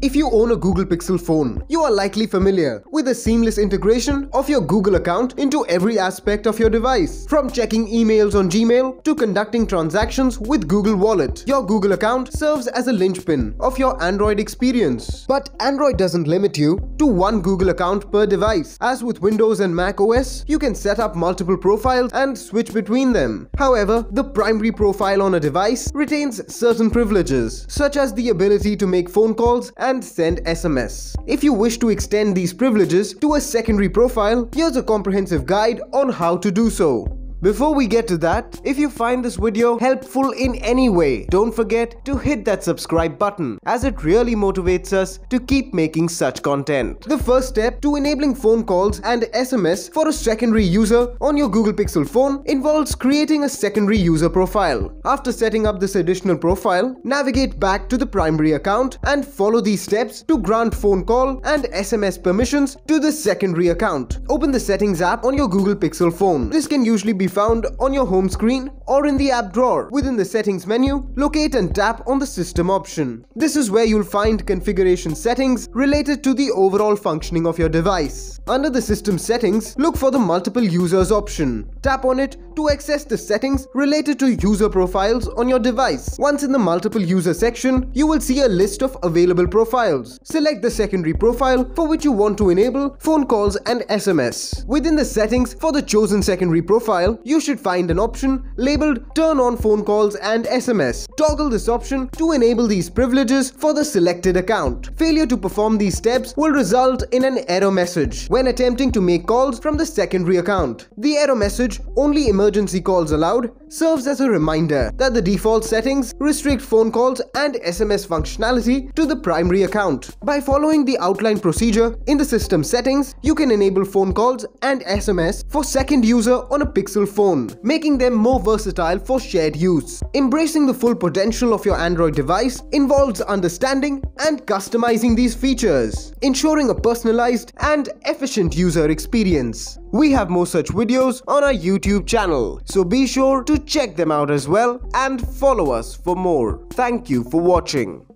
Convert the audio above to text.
If you own a Google Pixel phone, you are likely familiar with the seamless integration of your Google account into every aspect of your device. From checking emails on Gmail to conducting transactions with Google Wallet, your Google account serves as a linchpin of your Android experience. But Android doesn't limit you to one Google account per device. As with Windows and Mac OS, you can set up multiple profiles and switch between them. However, the primary profile on a device retains certain privileges, such as the ability to make phone calls and send SMS. If you wish to extend these privileges to a secondary profile, here's a comprehensive guide on how to do so. Before we get to that, if you find this video helpful in any way, don't forget to hit that subscribe button, as it really motivates us to keep making such content. The first step to enabling phone calls and SMS for a secondary user on your Google Pixel phone involves creating a secondary user profile. After setting up this additional profile, navigate back to the primary account and follow these steps to grant phone call and SMS permissions to the secondary account. Open the Settings app on your Google Pixel phone. This can usually be found on your home screen or in the app drawer. Within the settings menu, locate and tap on the system option. This is where you'll find configuration settings related to the overall functioning of your device. Under the system settings, look for the multiple users option. Tap on it to access the settings related to user profiles on your device. Once in the multiple user section, you will see a list of available profiles. Select the secondary profile for which you want to enable phone calls and SMS. Within the settings for the chosen secondary profile, you should find an option labeled Turn on phone calls and SMS. Toggle this option to enable these privileges for the selected account. Failure to perform these steps will result in an error message when attempting to make calls from the secondary account. The error message, "Only emergency calls allowed," serves as a reminder that the default settings restrict phone calls and SMS functionality to the primary account. By following the outlined procedure in the system settings, you can enable phone calls and SMS for second user on a Pixel phone, making them more versatile for shared use. Embracing the full potential of your Android device involves understanding and customizing these features, ensuring a personalized and efficient user experience. We have more such videos on our YouTube channel, so be sure to check them out as well and follow us for more. Thank you for watching.